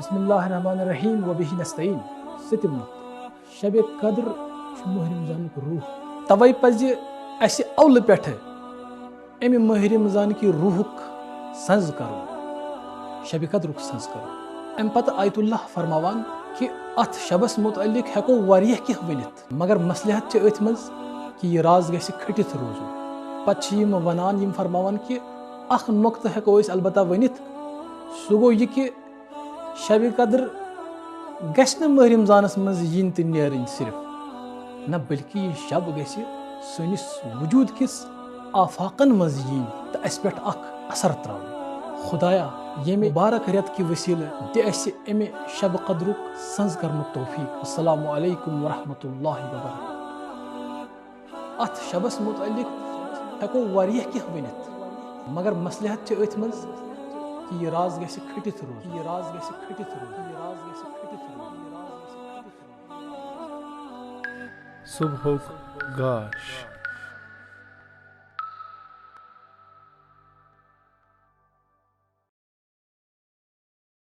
बिस्मिल्लाहिर्रहमानिर्रहीम व बिही नस्तईन। सतिम शब कद्र माह रमजान रूह तवै पज अस अवल पे अमि माह रमजान की रूहुक सज कर शब कद्रुक सज कर अम पत आयतुल्लाह फरमावान कि अथ शबस मुतअल्लिक हेको वारियह कह वनित मगर मसलहत अथ मज कि यह राज गि खटित रोजन पे वनान यम फरमावान कि अख नुक्त हेको अलबत्ता वनित सह गो यह कि शब कद्र गि माह रमजानस मज यिन तो नेरन सिर्फ न बल्कि यह शब गि सनिस वजूद किस आफाकन मज यिन तो अस पे असर त्रावन खुदाया ये मुबारक रेत कि वसील अमे शब कद्रुक सज कर तौफीक। अस्सलामु अलैकुम वरहमतुल्लाहि वबरकातुहू। अथ शबस मुतअल्लिक हेको वारियह कह वनित मगर मसलहत अथ मज कि यह राज गि खटित रोज यह राज गि खटित रोज यह राज गि खटित रोज। सुबह गाश